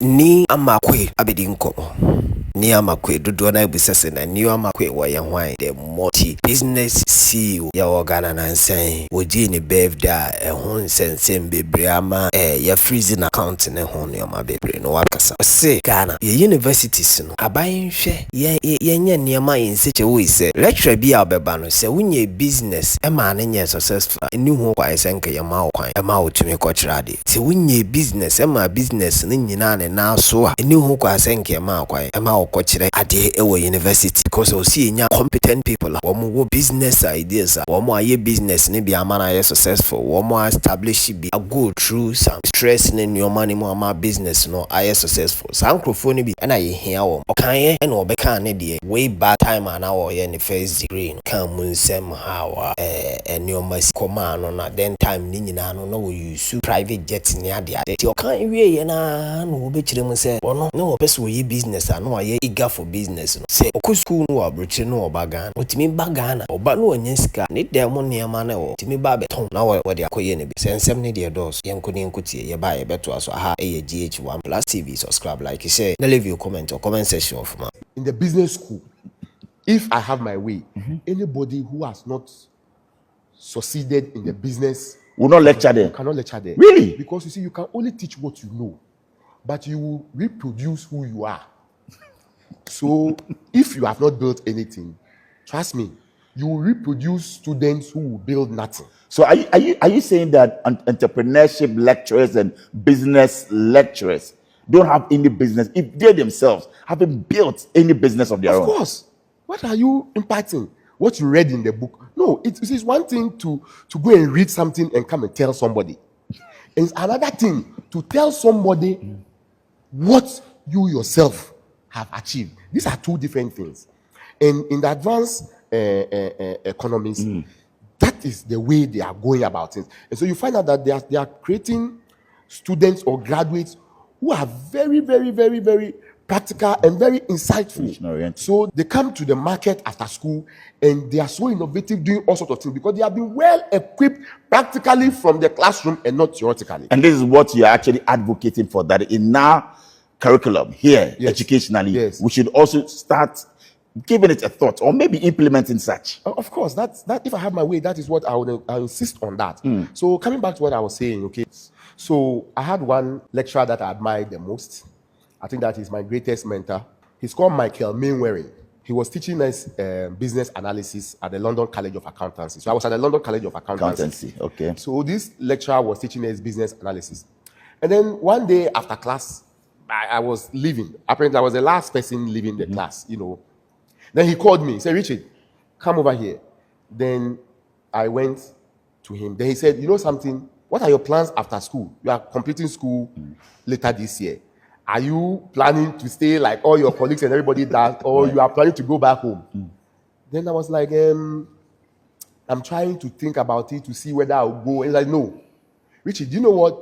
Nii Armah Quaye abedi nkomo. Nii Armah Quaye dodo na ebusese na Nii Armah Quaye woye hwan the multi-business CEO ya Ghana na nsen woji ni birthday ehun nsensem bebre ama ya freezing account ne ho ne ma bebre no wakasa se Ghana ye universities no aban hwe ye nye niema yenseche wo ise lecture bi a obeba no se wunye business e ma ne nye successful ni ho kwa isenke ye ma wo kwan e ma wo tumi ko kirade se wunye business e ma business ne nyina ne na so a ni ho kwa isenke ma kwan e ma wo ko kire ade e wo university because o si nya competent people womo wo business ideas womo aye business ne bi ama na ye successful womo establish bi a go through some stress ne your money mo ama business no aye successful sankrofo ne bi na ye hia wo okan ye na obeka ne de way back time na wo ye ne first degree no kan mun sem hawa neoma koma no na then time ni nyina no na wo use private jet ne ade ti okan wie ye na no wo be kire mu se ono na wo pese wo ye business no aye eager for business no se okọ school no wa broche no obagan otimi bagana oba no onye sika ne dem niema na wo timi ba beton na wo de akoye ne bi sensem ne de dos yenkoni nkutie ye ba ye beto aso aha eye GH1 Plus TV subscribe like you say na leave your comment or comment section of ma in the business school. If I have my way, anybody who has not succeeded in the business will not lecture there. Cannot lecture there. Really? Because you see, you can only teach what you know, but you will reproduce who you are. So if you have not built anything, trust me, you will reproduce students who will build nothing. So are you saying that entrepreneurship lecturers and business lecturers don't have any business if they themselves haven't built any business of their own? Of course. What are you imparting? What you read in the book? No, it is one thing to go and read something and come and tell somebody. It's another thing to tell somebody what you yourself have achieved. These are two different things. And in the advanced economies, that is the way they are going about things. And so you find out that they are creating students or graduates who are very, very, very, very practical and very insightful. So they come to the market after school and they are so innovative doing all sorts of things because they have been well equipped practically from the classroom and not theoretically. And this is what you are actually advocating for, that in our curriculum here, educationally, we should also start giving it a thought or maybe implementing such. Of course, that if I have my way, that is what I insist on that. So coming back to what I was saying, okay. So I had one lecturer that I admired the most. I think that is my greatest mentor. He's called Michael Mainwaring. He was teaching us business analysis at the London College of Accountancy. So I was at the London College of Accountancy. Okay. So this lecturer was teaching us business analysis. And then one day after class, I was leaving. Apparently, I was the last person leaving the class, you know. Then he called me. He said, Richard, come over here. Then I went to him. Then he said, you know something? What are your plans after school? You are completing school later this year. Are you planning to stay like all your colleagues and everybody does, or you are planning to go back home? Then I was like, I'm trying to think about it to see whether I'll go. And he's like, no. Richard, do you know what?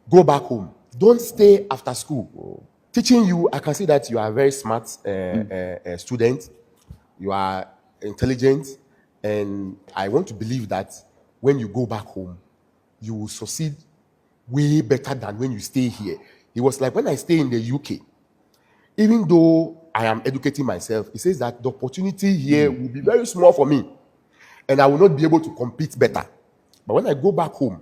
Go back home. Don't stay after school. Teaching you, I can see that you are a very smart student. You are intelligent. And I want to believe that when you go back home, you will succeed way better than when you stay here. He was like, when I stay in the UK, even though I am educating myself, he says that the opportunity here will be very small for me. And I will not be able to compete better. But when I go back home,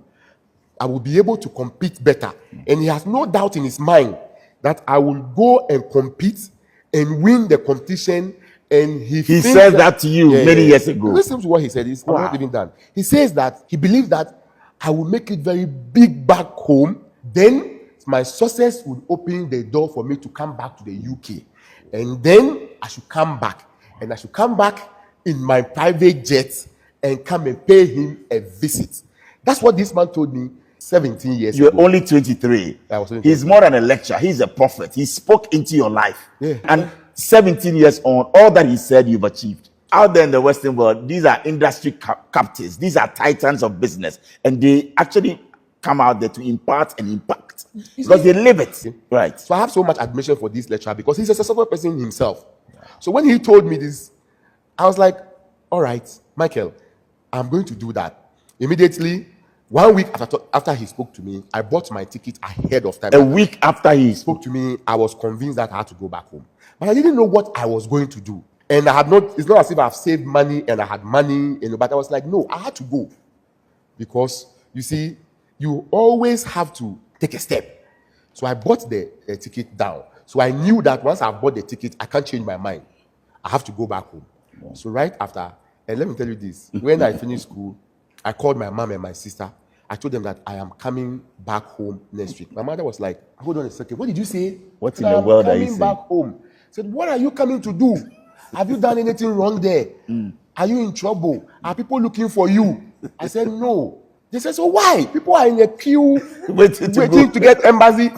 I will be able to compete better. And he has no doubt in his mind that I will go and compete and win the competition. And he said that to you many years ago. Listen to what he said. It's not even done. He says that he believes that I will make it very big back home. Then my success would open the door for me to come back to the UK. And then I should come back. And I should come back in my private jet and come and pay him a visit. That's what this man told me 17 years ago. You're only 23. He's more than a lecturer. He's a prophet. He spoke into your life. And 17 years on, all that he said, you've achieved. Out there in the Western world, these are industry captains. These are titans of business. And they actually come out there to impart and impact because they live it. Right. So I have so much admiration for this lecturer because he's a successful person himself. So when he told me this, I was like, all right, Michael, I'm going to do that. Immediately, 1 week after he spoke to me, I bought my ticket ahead of time. A week after he spoke to me, I was convinced that I had to go back home. But I didn't know what I was going to do. And I had not, it's not as if I've saved money and I had money, but I was like, no, I had to go. Because, you see, you always have to take a step. So I bought the ticket down. So I knew that once I've bought the ticket, I can't change my mind. I have to go back home. Wow. So right after, and let me tell you this, when I finished school, I called my mom and my sister. I told them that I am coming back home next week. My mother was like, hold on a second. What did you say? What in the world are you saying? Coming back home. I said, what are you coming to do? Have you done anything wrong there? Are you in trouble? Are people looking for you? I said, no. They said, so why? People are in a queue waiting to get embassy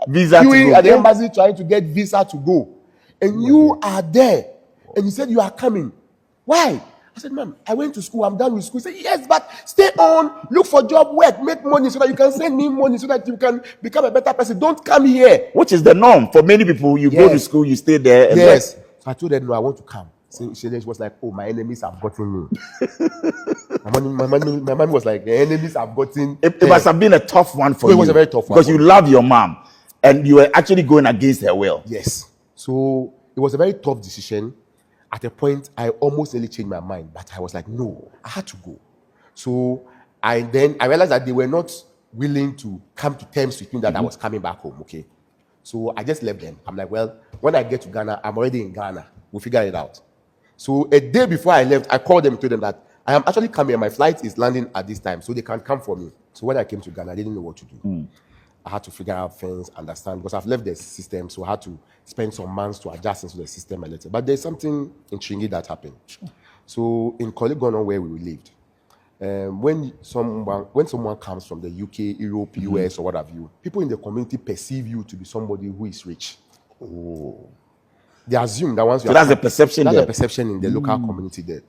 visa queuing at the embassy trying to get visa to go. And you are there. And you said you are coming. Why? I said, ma'am, I went to school. I'm done with school. He said, yes, but stay on. Look for job work. Make money so that you can send me money so that you can become a better person. Don't come here. Which is the norm for many people. You go to school, you stay there. And yes. So I told her, no, I want to come. So she was like, oh, my enemies have gotten me. my mom was like, the enemies have gotten. It must have been a tough one for you. It was a very tough one. Because you love your mom and you were actually going against her will. Yes. So it was a very tough decision. At a point, I almost nearly changed my mind, but I was like, no, I had to go. So I realized that they were not willing to come to terms with me that I was coming back home, okay? So I just left them. I'm like, well, when I get to Ghana, I'm already in Ghana. We'll figure it out. So a day before I left, I called them and told them that I am actually coming. My flight is landing at this time, so they can come for me. So when I came to Ghana, I didn't know what to do. I had to figure out things, understand, because I've left the system, so I had to spend some months to adjust into the system a little. But there's something intriguing that happened. So in Kolegono, where we lived, when someone comes from the UK, Europe, US, or what have you, people in the community perceive you to be somebody who is rich. Oh. They assume that once you that's the perception. That's the perception in the local community there.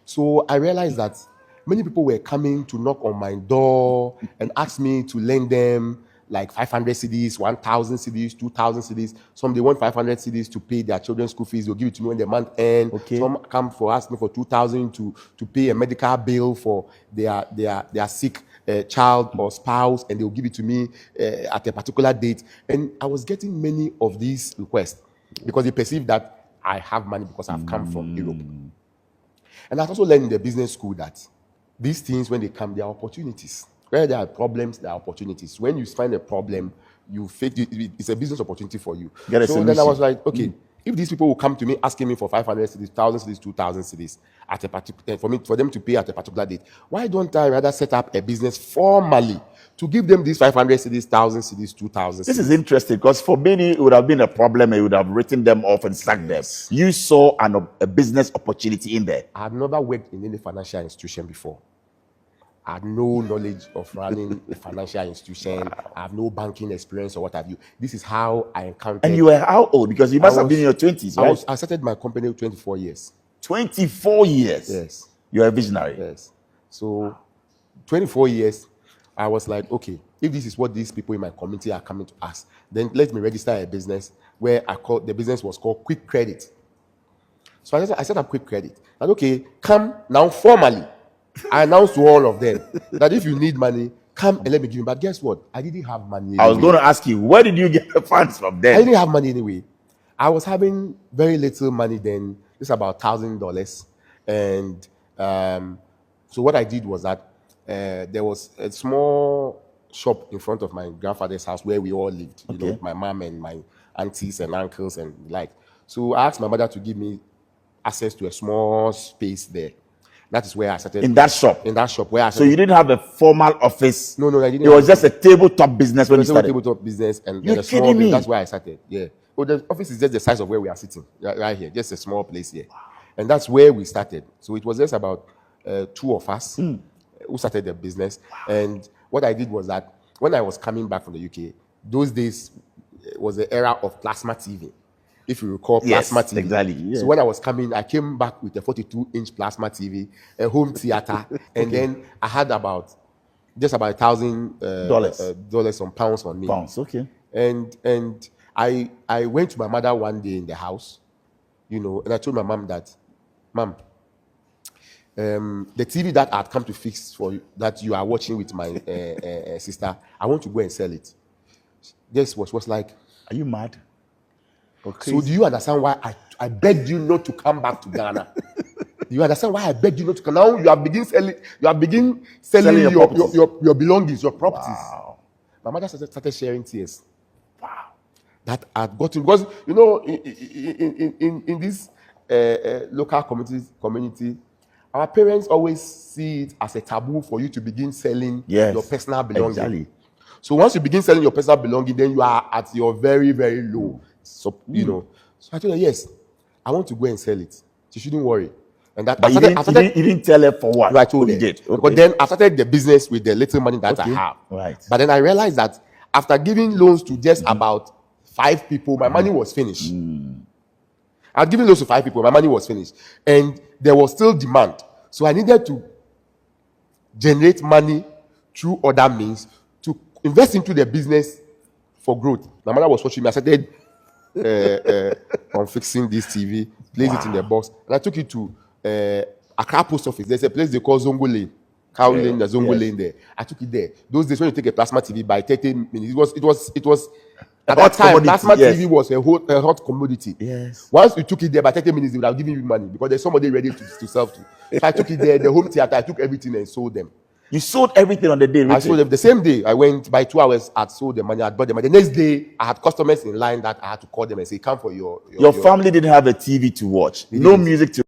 So I realized that many people were coming to knock on my door and ask me to lend them like 500 cedis, 1,000 cedis, 2,000 cedis. Some they want 500 cedis to pay their children's school fees. They'll give it to me when the month ends. Okay. Some come for ask me for 2,000 to pay a medical bill for their sick child or spouse, and they'll give it to me at a particular date. And I was getting many of these requests because they perceive that I have money because I've come from Europe. And I've also learned in the business school that these things, when they come, they are opportunities. Where there are problems, there are opportunities. When you find a problem, you face it, it's a business opportunity for you. So then I was like, okay, if these people will come to me asking me for 500 cedis, 1,000 cedis, 2,000 cedis at a particular, for them to pay at a particular date, why don't I rather set up a business formally to give them these 500 cedis, 1,000 cedis, 2,000 cedis? This is interesting because for many it would have been a problem and you would have written them off and sacked them. You saw a business opportunity in there. I had never worked in any financial institution before. I had no knowledge of running a financial institution. I have no banking experience or what have you. This is how I encountered. And you were how old? Because you must have been in your 20s, right? I started my company with 24 years. 24 years? Yes. You're a visionary. Yes. So 24 years, I was like, okay, if this is what these people in my community are coming to ask, then let me register a business where the business was called Quick Credit. So I set up Quick Credit. And okay, come now formally. I announced to all of them that if you need money, come and let me give you. But guess what? I didn't have money anyway. I was going to ask you, where did you get the funds from then? I didn't have money anyway. I was having very little money then. It's about $1,000. And so what I did was that there was a small shop in front of my grandfather's house where we all lived. You know, my mom and my aunties and uncles and like. So I asked my mother to give me access to a small space there. That is where I started. In that shop? In that shop. Where I so you didn't have a formal office? No, I didn't. It was just a tabletop business when you started? It was a tabletop business. And you're kidding me? That's where I started, yeah. Well, the office is just the size of where we are sitting, right here. Just a small place here. Wow. And that's where we started. So it was just about 2 of us who started the business. Wow. And what I did was that when I was coming back from the UK, those days was the era of plasma TV. If you recall, plasma TV. Exactly. Yeah. So when I was coming, I came back with a 42-inch plasma TV, a home theater, and then I had just about $1,000 on pounds on me. Pounds, okay. And I went to my mother one day in the house, and I told my mom that, Mom, the TV that I had come to fix for you, that you are watching with my sister, I want to go and sell it. This was like, are you mad? So do you understand why I begged you not to come back to Ghana? Do you understand why I begged you not to come? Now you have begin selling your belongings, your properties. Wow. My mother started sharing tears. Wow. That had gotten, because you know, in this local community, our parents always see it as a taboo for you to begin selling your personal belongings. Exactly. So once you begin selling your personal belongings, then you are at your very, very low. So you know. So I told her, yes, I want to go and sell it. She shouldn't worry. And that But you didn't tell her for what? I told her. Did. Okay. But then I started the business with the little money that I have. Right. But then I realized that after giving loans to just about 5 people, my money was finished. I had given loans to 5 people, my money was finished. And there was still demand. So I needed to generate money through other means to invest into the business for growth. My mother was watching me. I started on fixing this TV, placed it in the box, and I took it to Accra Post Office. There's a place they call Zongo Lane. Cow Lane, there's Zongo Lane there. I took it there. Those days when you take a plasma TV by 30 minutes, it was at that time, plasma TV was a hot commodity. Yes. Once you took it there by 30 minutes, they would have given you money because there's somebody ready to sell to. So I took it there, the home theater, I took everything and sold them. You sold everything on the day, Richard? I sold them the same day. I went by 2 hours. I sold the money. I bought the money. The next day, I had customers in line that I had to call them and say, "Come for your." Your family didn't have a TV to watch. No music to